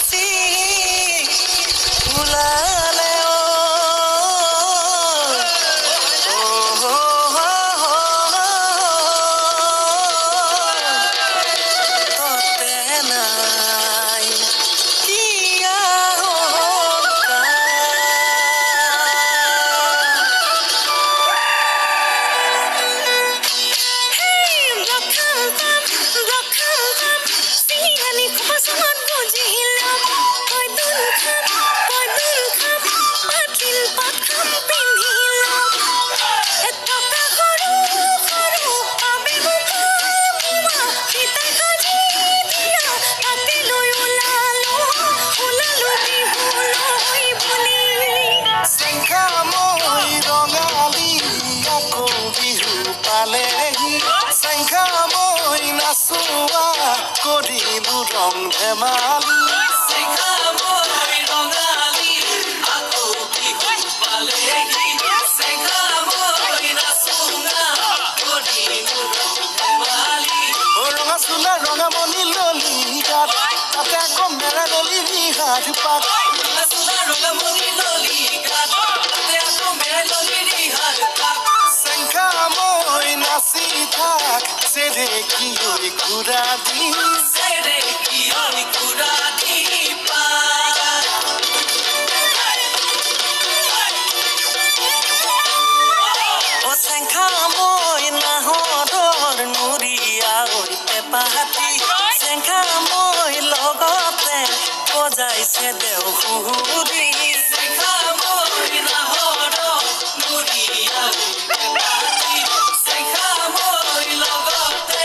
নাচি ওলালে কৰিলো ৰং ধেমালি চেঙামৈ ৰঙালী আকৌ বিহু পালেহি চেঙামৈ নাচোঙা কৰিলো ৰং ধেমালি ৰঙা চোলা ৰঙা মণি ললি গাত তাতে আকৌ মেৰা ললি ৰিহাত পাত ৰঙা চোলা ৰঙা মণি ললি গাত তাতে আকৌ মেৰা ললি ৰিহাত পাত চেঙামৈ নাচি থাক চেৰে কি ঐ ঘূৰা দি চেৰে কি ঐ ঘূৰা দি পা ও চেঙামৈ নাহৰৰ নুৰীয়া ঐ পেপাহাতী চেঙামৈ লগতে বজাইছে দেওসুৰি চেঙামৈ নাহৰৰ নুৰীয়া ঐ পেপাহাতী চেঙামৈ লগতে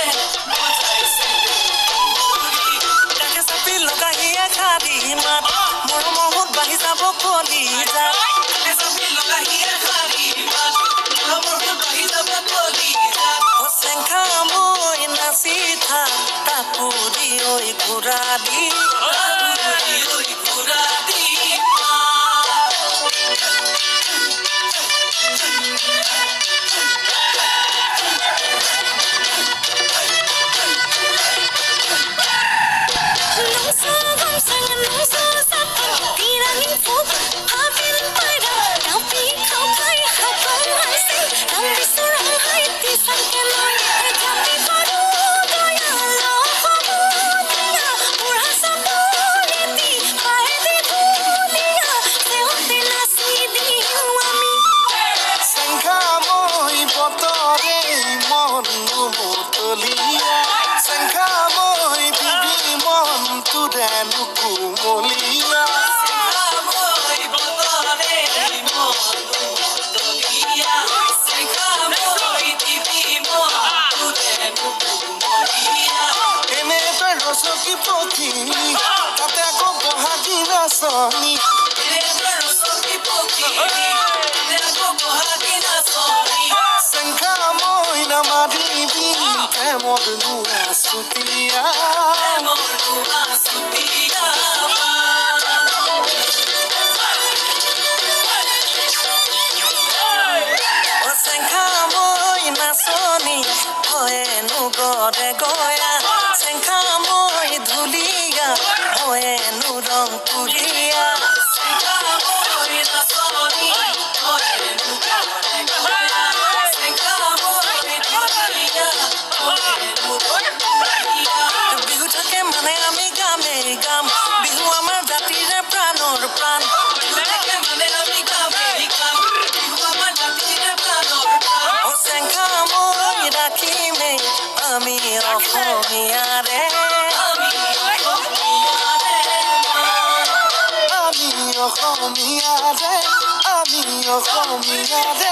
বজাইছে দেওসুৰি কাকে চাপি লগাহিয়ে খাৰি মাত মৰমত বাঢ়ি যাব কলি যাত কাকে চাপি লগাহিয়ে খাৰি মাত মৰমত বাঢ়ি যাব কলি যাত ও চেঙামৈ নাচি থাক তাপুৰি ঐ ঘূৰা দি ঘূৰা দি ৰসকি পক্ষী তাতে আকৌ বহাগী নাচনী ৰসকি পক্ষী তাতে আকৌ বহাগী নাচনী চেঙামৈ নামাৰিবি প্ৰেমৰ লুৱা চুতীয়া ও চেঙামৈ নাচনী হয়েনো গড়ে গয়া চেঙামৈ ধুলিয়া হয়েনো ৰং পুৰিয়া চেঙামৈ নাচনী হয়েনো গড়ে গয়া চেঙামৈ ধুলিয়া হয়েনো ৰং পুৰিয়া বিহু থাকে মানে আমি গামেই গাম বিহু আমাৰ জাতিৰে প্ৰাণৰ প্ৰাণ বিহু থাকে মানে আমি গামেই গাম বিহু আমাৰ জাতিৰে প্ৰাণৰ প্ৰাণ ও চেঙামৈ ৰাখিমেই আমি অসমীয়াৰে আমি অসমীয়াৰে